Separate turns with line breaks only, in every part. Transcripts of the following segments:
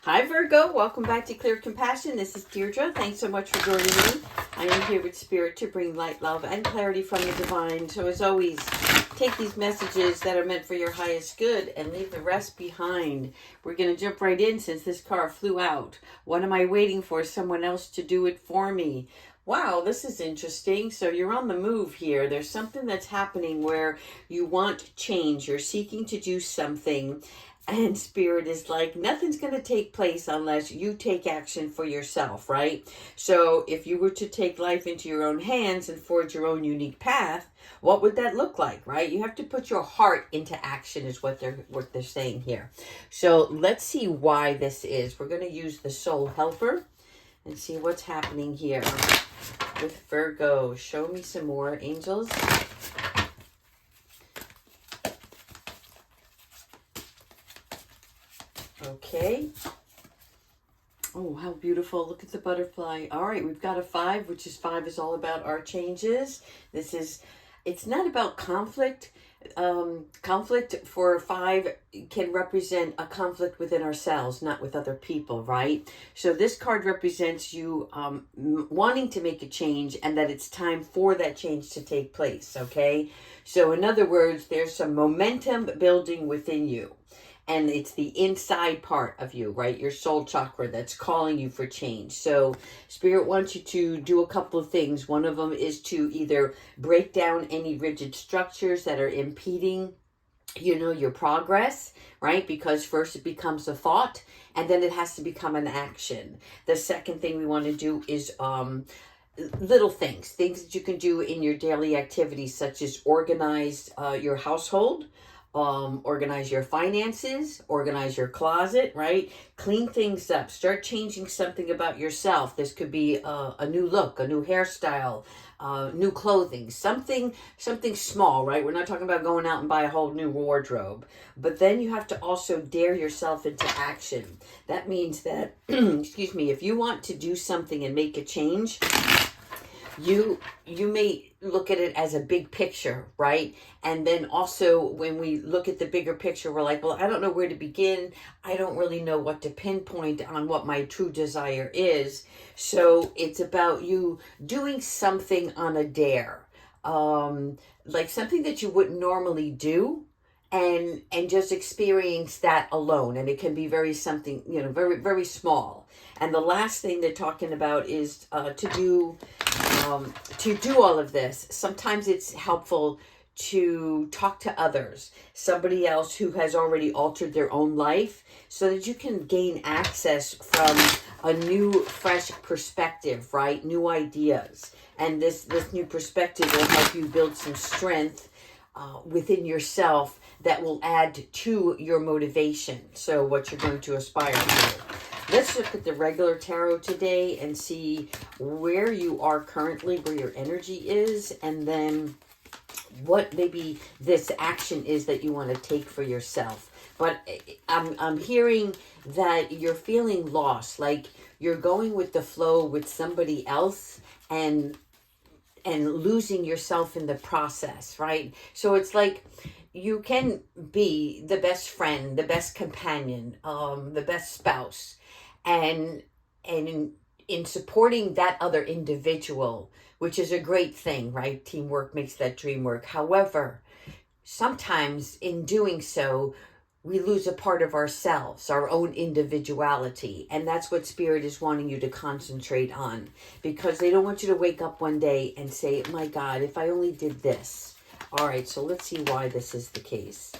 Hi Virgo, welcome back to Clear Compassion. This is Deirdre. Thanks so much for joining me. I am here with Spirit to bring light, love, and clarity from the divine. So as always, take these messages that are meant for your highest good and leave the rest behind. We're going to jump right in since this car flew out. What am I waiting for? Someone else to do it for me. Wow, this is interesting. So you're on the move here. There's something that's happening where you want change. You're seeking to do something. And Spirit is like, nothing's going to take place unless you take action for yourself, right? So if you were to take life into your own hands and forge your own unique path, what would that look like, right? You have to put your heart into action is what they're saying here. So let's see why this is. We're going to use the Soul Helper and see what's happening here with Virgo. Show me some more, angels. Okay. Oh, how beautiful. Look at the butterfly. All right, we've got a 5, which is 5 is all about our changes. It's not about conflict. Conflict for 5 can represent a conflict within ourselves, not with other people, right? So this card represents you wanting to make a change and that it's time for that change to take place, okay? So in other words, there's some momentum building within you. And it's the inside part of you, right? Your soul chakra that's calling you for change. So Spirit wants you to do a couple of things. One of them is to either break down any rigid structures that are impeding, your progress, right? Because first it becomes a thought and then it has to become an action. The second thing we want to do is little things that you can do in your daily activities, such as organize your household, organize your finances, organize your closet, right? Clean things up, start changing something about yourself. This could be a new look, a new hairstyle, new clothing, something small, right? We're not talking about going out and buy a whole new wardrobe, but then you have to also dare yourself into action. That means that, excuse me, if you want to do something and make a change, you may look at it as a big picture, right? And then also when we look at the bigger picture, we're like, well, I don't know where to begin. I don't really know what to pinpoint on what my true desire is. So it's about you doing something on a dare, like something that you wouldn't normally do. And just experience that alone. And it can be very very small. And the last thing they're talking about is to do all of this. Sometimes it's helpful to talk to others, somebody else who has already altered their own life, so that you can gain access from a new, fresh perspective, right? New ideas. And this new perspective will help you build some strength within yourself that will add to your motivation. So what you're going to aspire to. Let's look at the regular tarot today and see where you are currently, where your energy is, and then what maybe this action is that you want to take for yourself. But I'm hearing that you're feeling lost, like you're going with the flow with somebody else and losing yourself in the process, right? So it's like you can be the best friend, the best companion, the best spouse, and in supporting that other individual, which is a great thing, right? Teamwork makes that dream work. However, sometimes in doing so, we lose a part of ourselves, our own individuality. And that's what Spirit is wanting you to concentrate on, because they don't want you to wake up one day and say, my God, if I only did this. All right, so let's see why this is the case.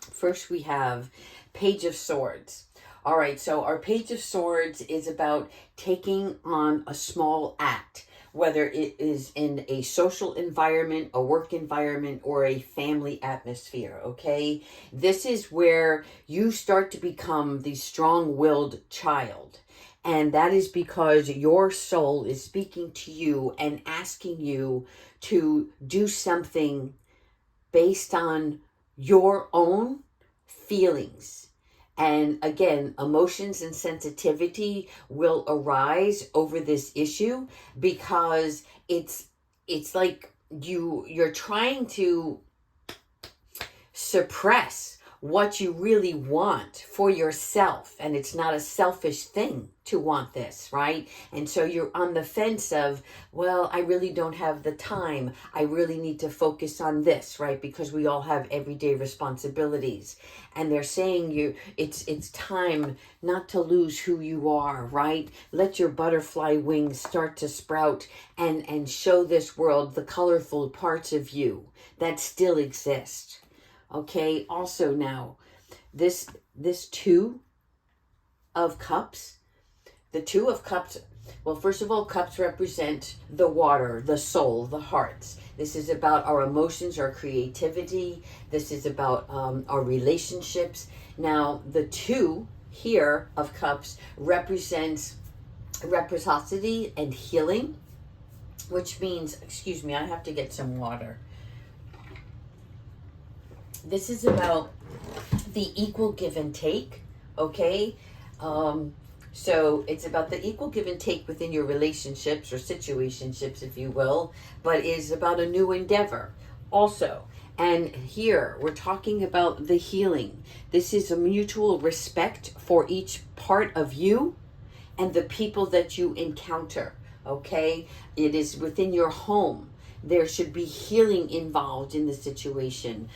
First, we have Page of Swords. All right, so our Page of Swords is about taking on a small act, whether it is in a social environment, a work environment, or a family atmosphere, okay? This is where you start to become the strong-willed child. And that is because your soul is speaking to you and asking you to do something based on your own feelings. And again, emotions and sensitivity will arise over this issue because it's like you're trying to suppress what you really want for yourself. And it's not a selfish thing to want this, right? And so you're on the fence of, well, I really don't have the time. I really need to focus on this, right? Because we all have everyday responsibilities. And they're saying it's time not to lose who you are, right? Let your butterfly wings start to sprout and show this world the colorful parts of you that still exist. Okay, also now, this Two of Cups, the Two of Cups, well, first of all, cups represent the water, the soul, the hearts. This is about our emotions, our creativity. This is about our relationships. Now, the Two here of Cups represents reciprocity and healing, which means, excuse me, I have to get some water. This is about the equal give and take, okay? So it's about the equal give and take within your relationships or situationships, if you will, but is about a new endeavor also. And here we're talking about the healing. This is a mutual respect for each part of you and the people that you encounter, okay? It is within your home. There should be healing involved in the situation.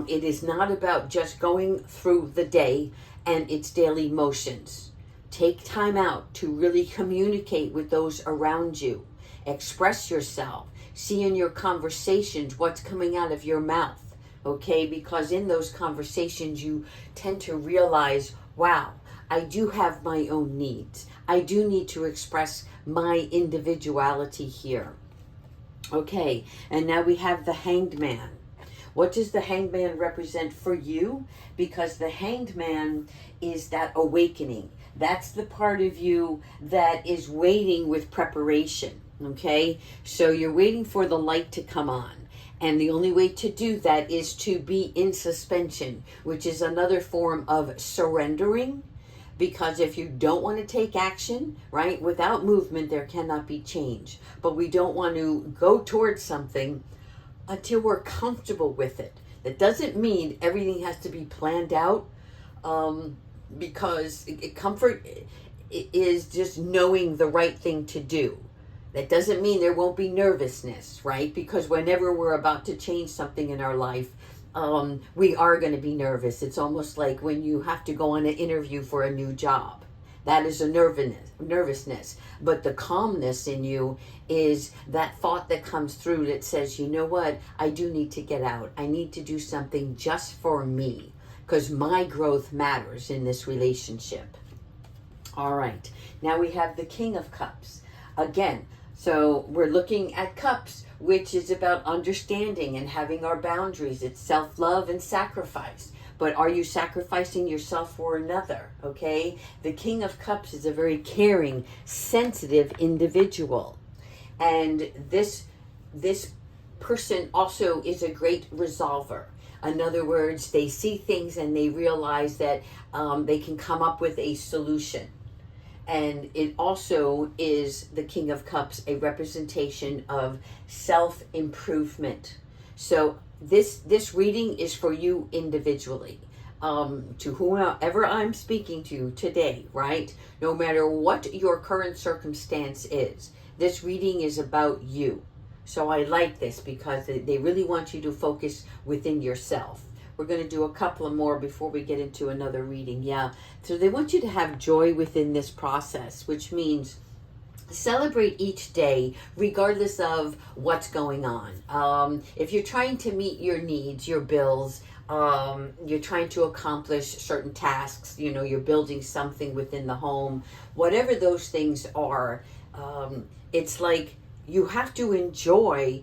It is not about just going through the day and its daily motions. Take time out to really communicate with those around you. Express yourself. See in your conversations what's coming out of your mouth, okay? Because in those conversations, you tend to realize, wow, I do have my own needs. I do need to express my individuality here. Okay, and now we have the Hanged Man. What does the Hanged Man represent for you? Because the Hanged Man is that awakening. That's the part of you that is waiting with preparation, okay? So you're waiting for the light to come on. And the only way to do that is to be in suspension, which is another form of surrendering. Because if you don't want to take action, right, without movement, there cannot be change. But we don't want to go towards something until we're comfortable with it. That doesn't mean everything has to be planned out, because comfort is just knowing the right thing to do. That doesn't mean there won't be nervousness, right? Because whenever we're about to change something in our life, we are going to be nervous. It's almost like when you have to go on an interview for a new job. That is a nervousness. But the calmness in you is that thought that comes through that says, you know what, I do need to get out. I need to do something just for me, because my growth matters in this relationship. All right, now we have the King of Cups. Again, so we're looking at cups, which is about understanding and having our boundaries. It's self-love and sacrifice. But are you sacrificing yourself for another? Okay? The King of Cups is a very caring, sensitive individual. And this person also is a great resolver. In other words, they see things and they realize that they can come up with a solution. And it also is, the King of Cups, a representation of self-improvement. So this reading is for you individually, to whomever I'm speaking to today, right? No matter what your current circumstance is, this reading is about you. So I like this because they really want you to focus within yourself. We're going to do a couple of more before we get into another reading. Yeah. So they want you to have joy within this process, which means celebrate each day regardless of what's going on. If you're trying to meet your needs, your bills, you're trying to accomplish certain tasks, you know, you're building something within the home, whatever those things are, it's like you have to enjoy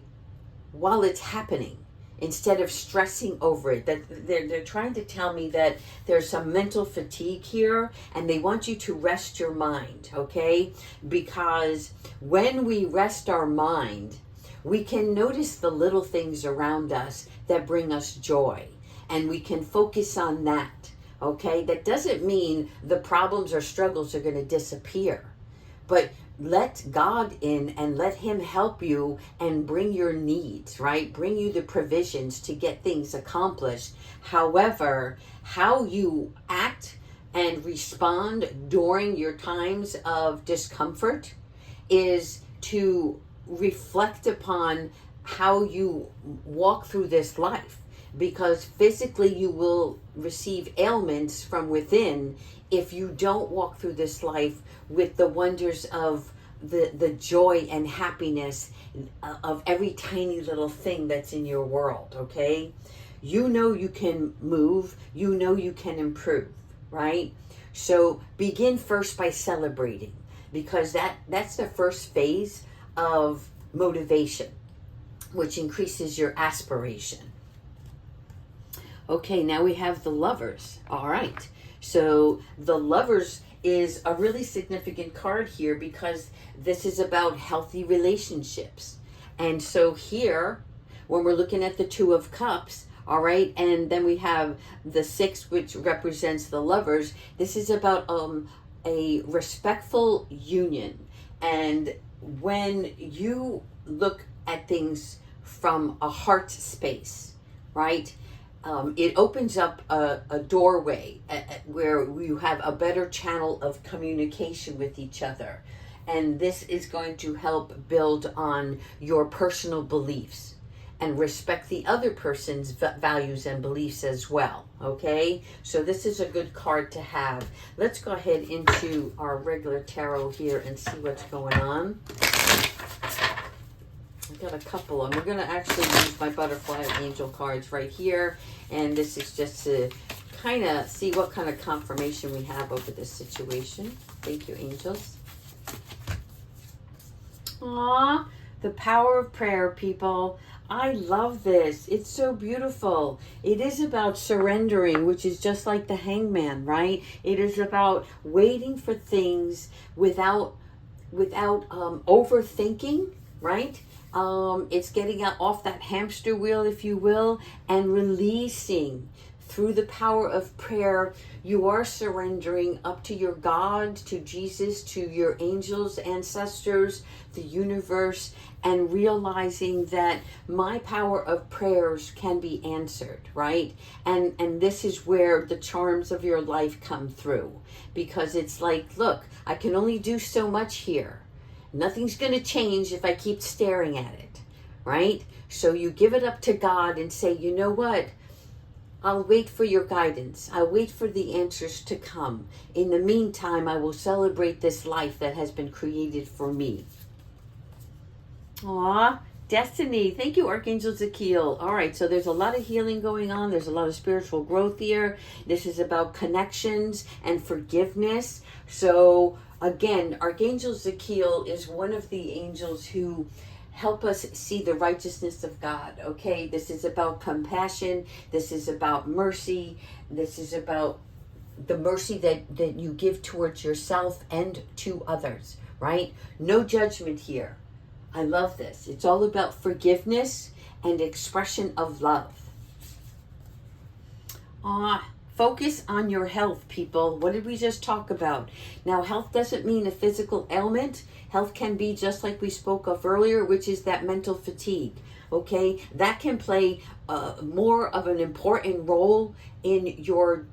while it's happening, instead of stressing over it. That they're trying to tell me that there's some mental fatigue here, and they want you to rest your mind, okay? Because when we rest our mind, we can notice the little things around us that bring us joy, and we can focus on that, okay? That doesn't mean the problems or struggles are going to disappear, but let God in and let him help you and bring your needs, right? Bring you the provisions to get things accomplished. However, how you act and respond during your times of discomfort is to reflect upon how you walk through this life, because physically you will receive ailments from within if you don't walk through this life with the wonders of the joy and happiness of every tiny little thing that's in your world. Okay, you know you can move, you know you can improve, right? So begin first by celebrating, because that's the first phase of motivation, which increases your aspiration. Okay, now we have the Lovers. All right. So the Lovers is a really significant card here, because this is about healthy relationships. And so here, when we're looking at the Two of Cups, all right, and then we have the 6, which represents the Lovers, this is about a respectful union. And when you look at things from a heart space, right, it opens up a doorway where you have a better channel of communication with each other. And this is going to help build on your personal beliefs and respect the other person's values and beliefs as well. Okay, so this is a good card to have. Let's go ahead into our regular tarot here and see what's going on. I've got a couple of them. We're going to actually use my butterfly angel cards right here. And this is just to kind of see what kind of confirmation we have over this situation. Thank you, angels. Aww, the power of prayer, people. I love this. It's so beautiful. It is about surrendering, which is just like the Hangman, right? It is about waiting for things without overthinking, right? It's getting off that hamster wheel, if you will, and releasing. Through the power of prayer, you are surrendering up to your God, to Jesus, to your angels, ancestors, the universe, and realizing that my power of prayers can be answered, right? And this is where the charms of your life come through, because it's like, look, I can only do so much here. Nothing's going to change if I keep staring at it, right? So you give it up to God and say, you know what? I'll wait for your guidance. I'll wait for the answers to come. In the meantime, I will celebrate this life that has been created for me. Aw, Destiny. Thank you, Archangel Zakiel. All right, so there's a lot of healing going on. There's a lot of spiritual growth here. This is about connections and forgiveness. So again, Archangel Zakiel is one of the angels who help us see the righteousness of God, okay? This is about compassion. This is about mercy. This is about the mercy that you give towards yourself and to others, right? No judgment here. I love this. It's all about forgiveness and expression of love. Focus on your health, people. What did we just talk about? Now, health doesn't mean a physical ailment. Health can be just like we spoke of earlier, which is that mental fatigue, okay? That can play more of an important role in your,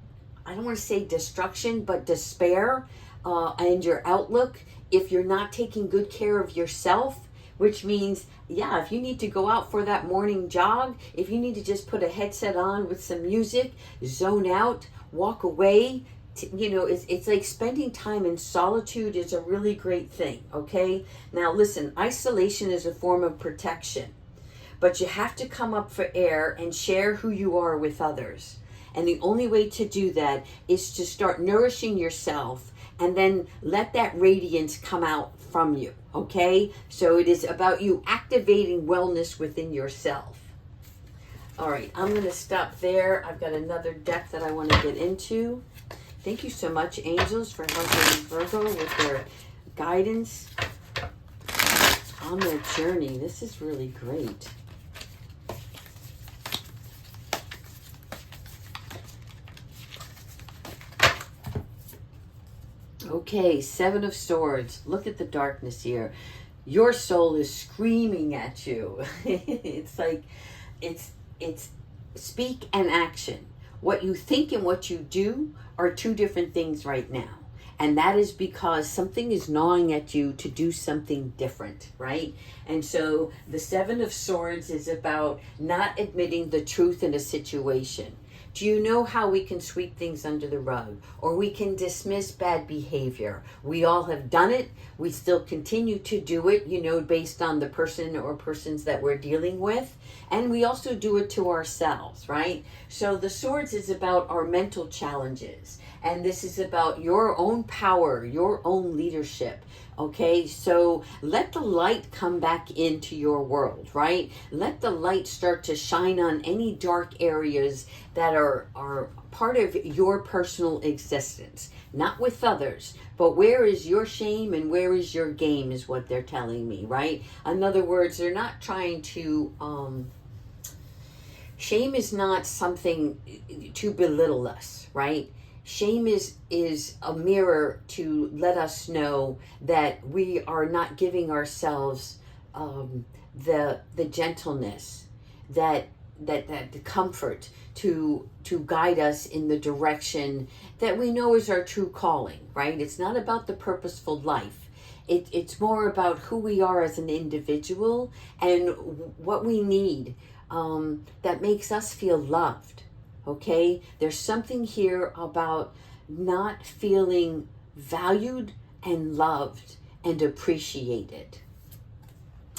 I don't want to say destruction, but despair and your outlook if you're not taking good care of yourself. Which means, yeah, if you need to go out for that morning jog, if you need to just put a headset on with some music, zone out, walk away, it's like spending time in solitude is a really great thing, okay? Now listen, isolation is a form of protection, but you have to come up for air and share who you are with others. And the only way to do that is to start nourishing yourself and then let that radiance come out from you, okay? So it is about you activating wellness within yourself. All right, I'm going to stop there. I've got another deck that I want to get into. Thank you so much, angels, for helping Virgo with their guidance on their journey. This is really great. Okay, Seven of Swords. Look at the darkness here. Your soul is screaming at you. It's like, it's speak and action. What you think and what you do are two different things right now. And that is because something is gnawing at you to do something different, right? And so the Seven of Swords is about not admitting the truth in a situation. Do you know how we can sweep things under the rug, or we can dismiss bad behavior? We all have done it. We still continue to do it, based on the person or persons that we're dealing with. And we also do it to ourselves, right? So the Swords is about our mental challenges. And this is about your own power, your own leadership. Okay, so let the light come back into your world, right? Let the light start to shine on any dark areas that are part of your personal existence. Not with others, but where is your shame and where is your game is what they're telling me, right? In other words, they're not trying to, shame is not something to belittle us, right? Shame is a mirror to let us know that we are not giving ourselves the gentleness, that the comfort to guide us in the direction that we know is our true calling, right? It's not about the purposeful life. It's more about who we are as an individual and what we need that makes us feel loved. Okay, there's something here about not feeling valued and loved and appreciated.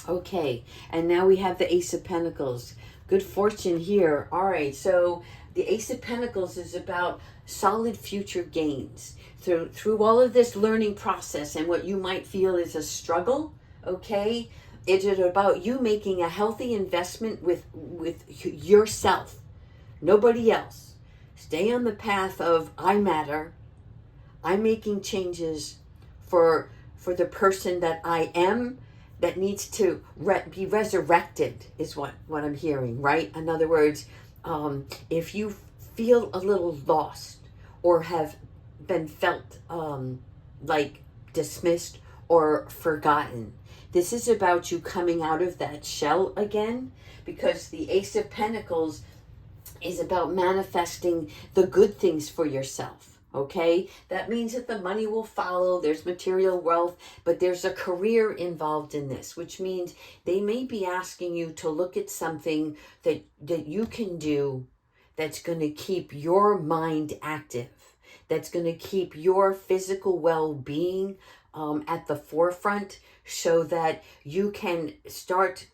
Okay, and now we have the Ace of Pentacles. Good fortune here. All right, so the Ace of Pentacles is about solid future gains. Through all of this learning process and what you might feel is a struggle, okay, it is about you making a healthy investment with yourself. Nobody else. Stay on the path of I matter. I'm making changes for the person that I am that needs to be resurrected is what I'm hearing, right? In other words, if you feel a little lost or have been felt like dismissed or forgotten, this is about you coming out of that shell again, because the Ace of Pentacles is about manifesting the good things for yourself, okay? That means that the money will follow, there's material wealth, but there's a career involved in this, which means they may be asking you to look at something that you can do that's going to keep your mind active, that's going to keep your physical well-being at the forefront, so that you can start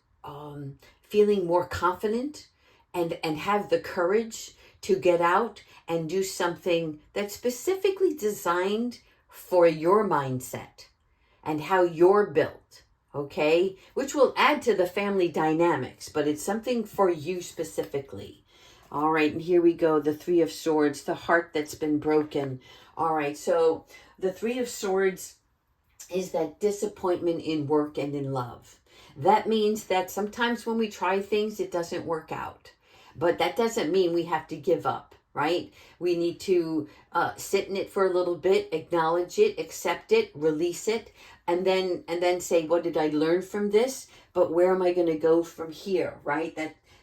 feeling more confident and have the courage to get out and do something that's specifically designed for your mindset and how you're built, okay? Which will add to the family dynamics, but it's something for you specifically. All right, and here we go, the Three of Swords, the heart that's been broken. All right, so the Three of Swords is that disappointment in work and in love. That means that sometimes when we try things, it doesn't work out. But that doesn't mean we have to give up, right? We need to sit in it for a little bit, acknowledge it, accept it, release it, and then say, what did I learn from this? But where am I going to go from here, right?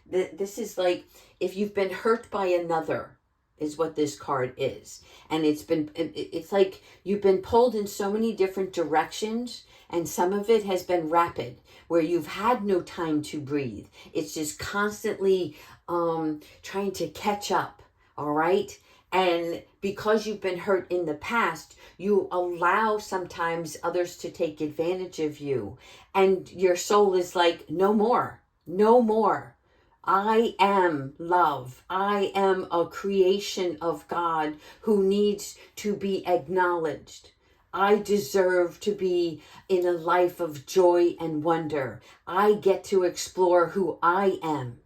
This is like if you've been hurt by another, is what this card is. And it's like you've been pulled in so many different directions, and some of it has been rapid, where you've had no time to breathe. It's just constantly trying to catch up, all right? And because you've been hurt in the past, you allow sometimes others to take advantage of you. And your soul is like, no more, no more. I am love. I am a creation of God who needs to be acknowledged. I deserve to be in a life of joy and wonder. I get to explore who I am.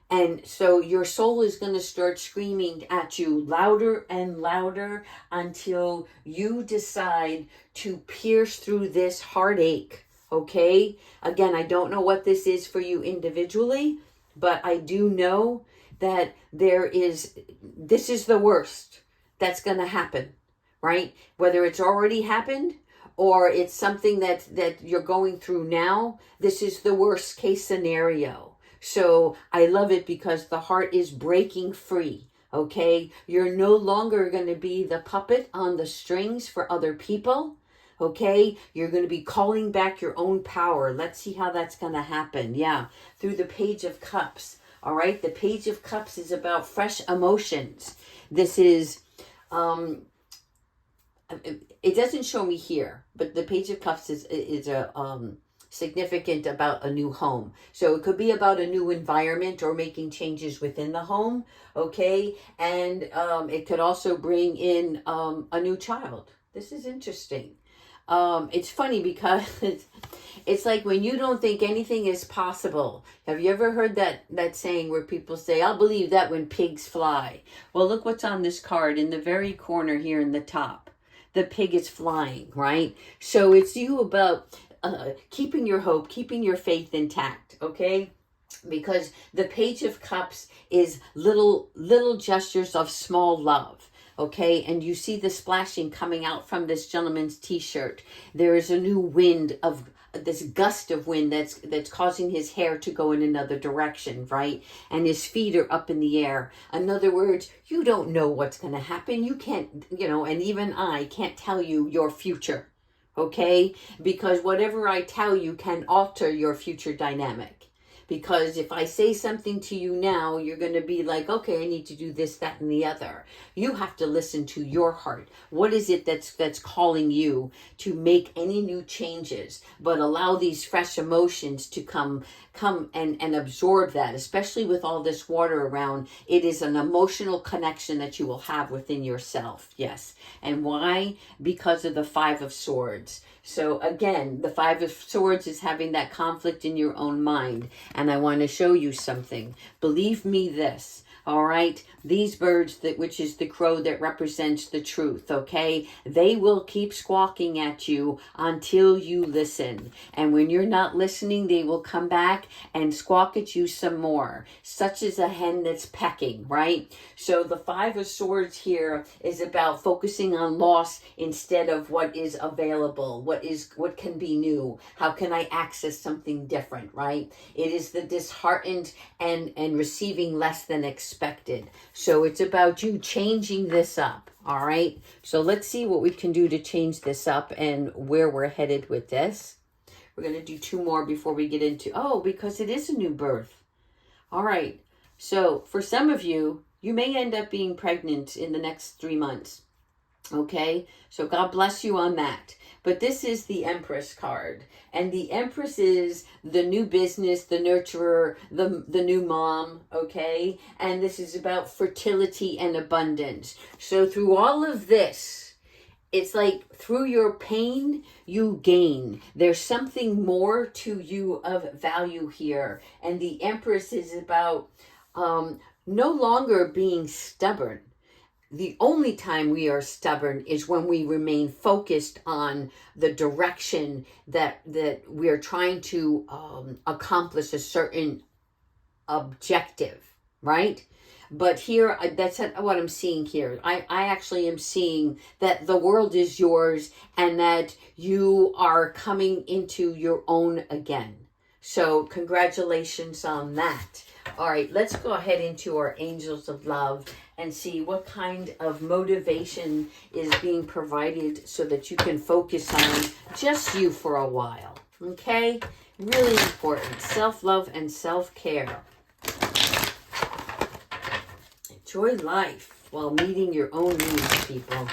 And so your soul is going to start screaming at you louder and louder until you decide to pierce through this heartache, okay? Again, I don't know what this is for you individually, but I do know that this is the worst that's going to happen, right? Whether it's already happened or it's something that you're going through now, this is the worst case scenario. So I love it because the heart is breaking free. Okay, you're no longer going to be the puppet on the strings for other people. Okay, you're going to be calling back your own power. Let's see how that's going to happen. Yeah, through the Page of Cups. All right, the Page of Cups is about fresh emotions. This is, it doesn't show me here, but the Page of Cups is a significant about a new home. So it could be about a new environment or making changes within the home, okay? And it could also bring in a new child. This is interesting. It's funny because it's like when you don't think anything is possible. Have you ever heard that saying where people say, I'll believe that when pigs fly? Well, look what's on this card in the very corner here in the top. The pig is flying, right? So it's you about keeping your hope, keeping your faith intact, okay? Because the Page of Cups is little gestures of small love, okay? And you see the splashing coming out from this gentleman's t-shirt. There is a new wind of this gust of wind that's causing his hair to go in another direction, right? And his feet are up in the air. In other words, you don't know what's going to happen. You can't, and even I can't tell you your future. Okay? Because whatever I tell you can alter your future dynamic. Because if I say something to you now, you're going to be like, okay, I need to do this, that, and the other. You have to listen to your heart. What is it that's calling you to make any new changes, but allow these fresh emotions to come and absorb that, especially with all this water around. It is an emotional connection that you will have within yourself. Yes. And why? Because of the Five of Swords. So again, the Five of Swords is having that conflict in your own mind. And I want to show you something. Believe me this. All right, these birds, which is the crow that represents the truth, okay? They will keep squawking at you until you listen. And when you're not listening, they will come back and squawk at you some more, such as a hen that's pecking, right? So the Five of Swords here is about focusing on loss instead of what is available, what can be new, how can I access something different, right? It is the disheartened and receiving less than expected. So it's about you changing this up. All right. So let's see what we can do to change this up and where we're headed with this. We're going to do two more before we get into, because it is a new birth. All right. So for some of you, you may end up being pregnant in the next 3 months. Okay. So God bless you on that. But this is the Empress card. And the Empress is the new business, the nurturer, the new mom, okay? And this is about fertility and abundance. So through all of this, it's like through your pain, you gain. There's something more to you of value here. And the Empress is about no longer being stubborn. The only time we are stubborn is when we remain focused on the direction that we are trying to accomplish a certain objective, right? But here, that's what I'm seeing here. I actually am seeing that the world is yours and that you are coming into your own again. So congratulations on that. All right, let's go ahead into our Angels of Love and see what kind of motivation is being provided so that you can focus on just you for a while. Okay? Really important. Self-love and self-care. Enjoy life while meeting your own needs, people.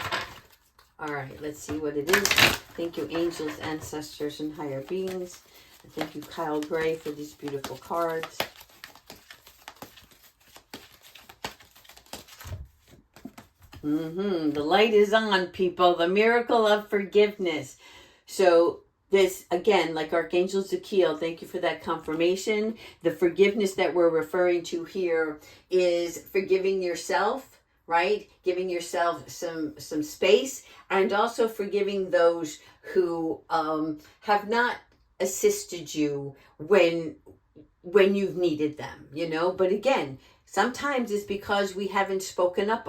All right, let's see what it is. Thank you, angels, ancestors, and higher beings. And thank you, Kyle Gray, for these beautiful cards. The light is on, people. The miracle of forgiveness. So this, again, like Archangel Zakiel, thank you for that confirmation. The forgiveness that we're referring to here is forgiving yourself, right? Giving yourself some space, and also forgiving those who have not assisted you when you've needed them, But again, Sometimes it's because we haven't spoken up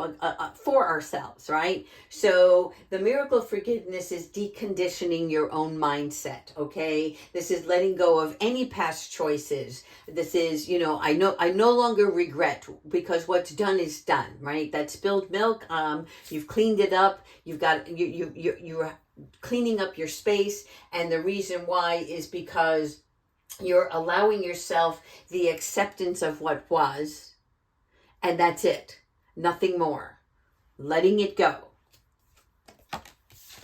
for ourselves, right? So the miracle of forgiveness is deconditioning your own mindset, okay? This is letting go of any past choices. This is, I no longer regret, because what's done is done, right? That spilled milk, you've cleaned it up. You've got, you're cleaning up your space. And the reason why is because you're allowing yourself the acceptance of what was. And that's it. Nothing more. Letting it go.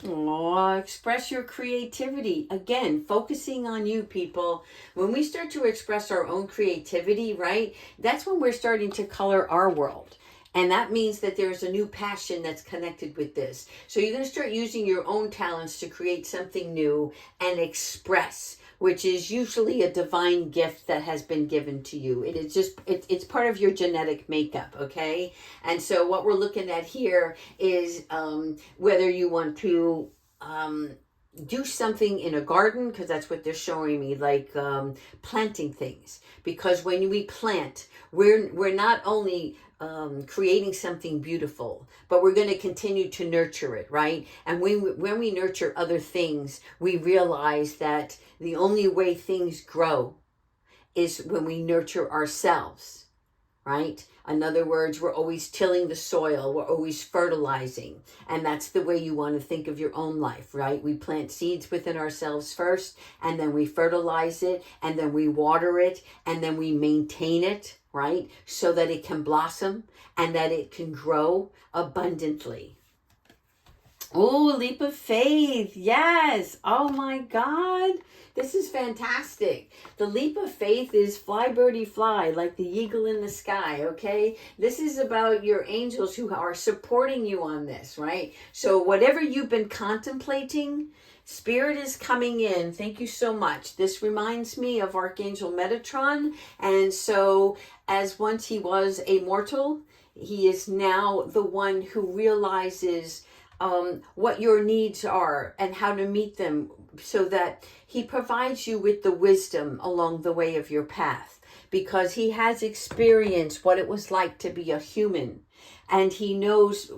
Oh, express your creativity. Again, focusing on you, people. When we start to express our own creativity, right? That's when we're starting to color our world. And that means that there's a new passion that's connected with this. So you're going to start using your own talents to create something new and express, which is usually a divine gift that has been given to you. It is just, it's part of your genetic makeup, okay? And so what we're looking at here is whether you want to do something in a garden, because that's what they're showing me, like planting things. Because when we plant, we're not only creating something beautiful, but we're going to continue to nurture it, right? And when we nurture other things, we realize that the only way things grow is when we nurture ourselves, right? In other words, we're always tilling the soil, we're always fertilizing. And that's the way you want to think of your own life, right? We plant seeds within ourselves first, and then we fertilize it, and then we water it, and then we maintain it, right? So that it can blossom and that it can grow abundantly. Oh, leap of faith. Yes. Oh my God. This is fantastic. The leap of faith is fly, birdie, fly, like the eagle in the sky, okay? This is about your angels who are supporting you on this, right? So whatever you've been contemplating, Spirit is coming in. Thank you so much. This reminds me of Archangel Metatron. And so as once he was a mortal, he is now the one who realizes what your needs are and how to meet them, so that he provides you with the wisdom along the way of your path, because he has experienced what it was like to be a human, and he knows,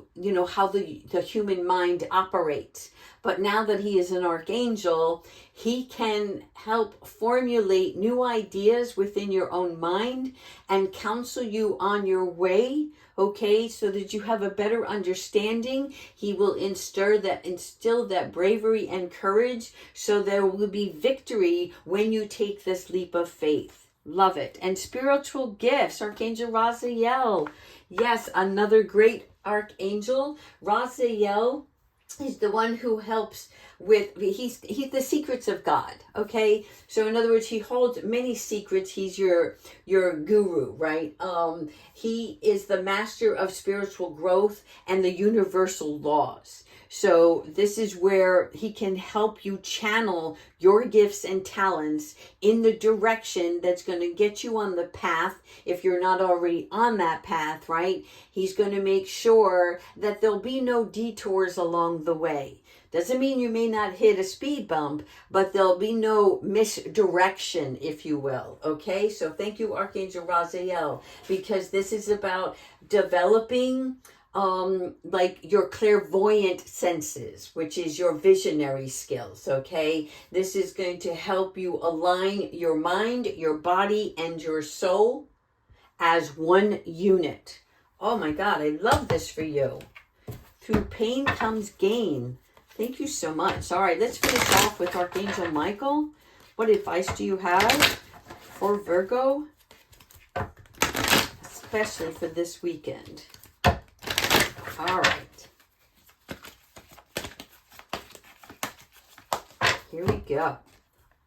how the human mind operates. But now that he is an archangel, he can help formulate new ideas within your own mind and counsel you on your way, okay, so that you have a better understanding. He will instill that bravery and courage, so there will be victory when you take this leap of faith. Love it. And spiritual gifts, Archangel Raziel. Yes, another great archangel. Raziel is the one who helps with, he's the secrets of God, okay? So in other words, he holds many secrets. He's your guru, right? He is the master of spiritual growth and the universal laws. So this is where he can help you channel your gifts and talents in the direction that's going to get you on the path, if you're not already on that path, right? He's going to make sure that there'll be no detours along the way. Doesn't mean you may not hit a speed bump, but there'll be no misdirection, if you will. Okay, so thank you, Archangel Raziel, because this is about developing like your clairvoyant senses, which is your visionary skills, okay? This is going to help you align your mind, your body, and your soul as one unit. Oh my God, I love this for you. Through pain comes gain. Thank you so much. All right, let's finish off with Archangel Michael. What advice do you have for Virgo, especially for this weekend? All right. Here we go.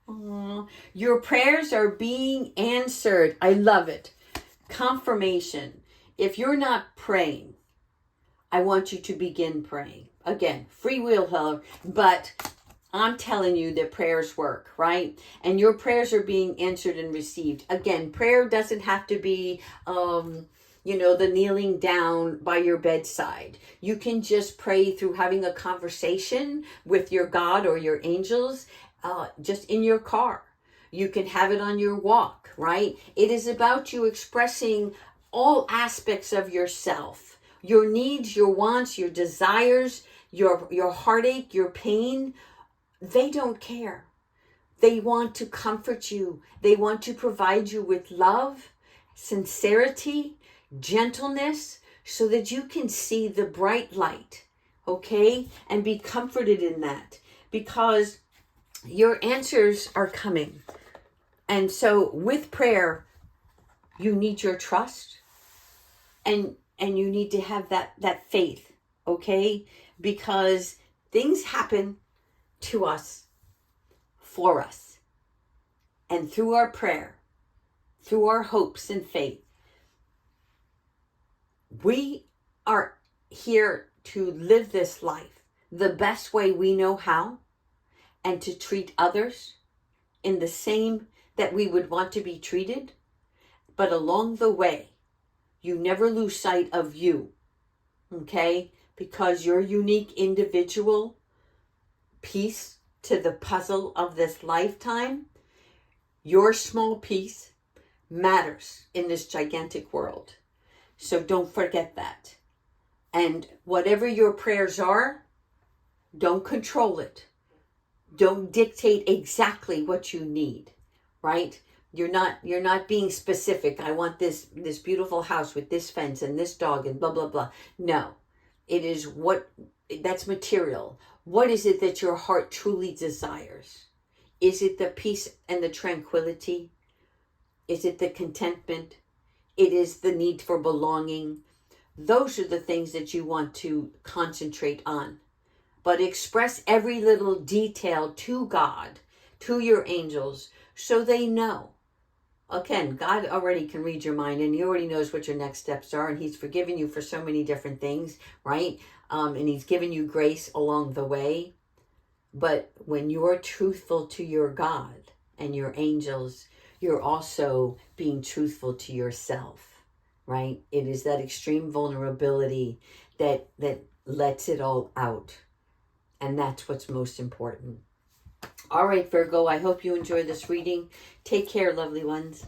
Aww. Your prayers are being answered. I love it. Confirmation. If you're not praying, I want you to begin praying. Again, free will, however, but I'm telling you that prayers work, right? And your prayers are being answered and received. Again, prayer doesn't have to be, the kneeling down by your bedside. You can just pray through having a conversation with your God or your angels, just in your car. You can have it on your walk, right? It is about you expressing all aspects of yourself, your needs, your wants, your desires, your heartache, your pain. They don't care. They want to comfort you. They want to provide you with love, sincerity, gentleness, so that you can see the bright light, okay? And be comforted in that, because your answers are coming. And so with prayer, you need your trust, and you need to have that faith, okay? Because things happen to us, for us. And through our prayer, through our hopes and faith, we are here to live this life the best way we know how, and to treat others in the same that we would want to be treated. But along the way, you never lose sight of you, okay? Because your unique individual piece to the puzzle of this lifetime, your small piece matters in this gigantic world. So don't forget that. And whatever your prayers are, don't control it. Don't dictate exactly what you need, right? You're not being specific. I want this beautiful house with this fence and this dog and blah, blah, blah. No, it is that's material. What is it that your heart truly desires? Is it the peace and the tranquility? Is it the contentment? It is the need for belonging. Those are the things that you want to concentrate on. But express every little detail to God, to your angels, so they know. Again, God already can read your mind, and he already knows what your next steps are, and he's forgiven you for so many different things, right? And he's given you grace along the way. But when you're truthful to your God and your angels, you're also being truthful to yourself, right? It is that extreme vulnerability that lets it all out. And that's what's most important. All right, Virgo, I hope you enjoy this reading. Take care, lovely ones.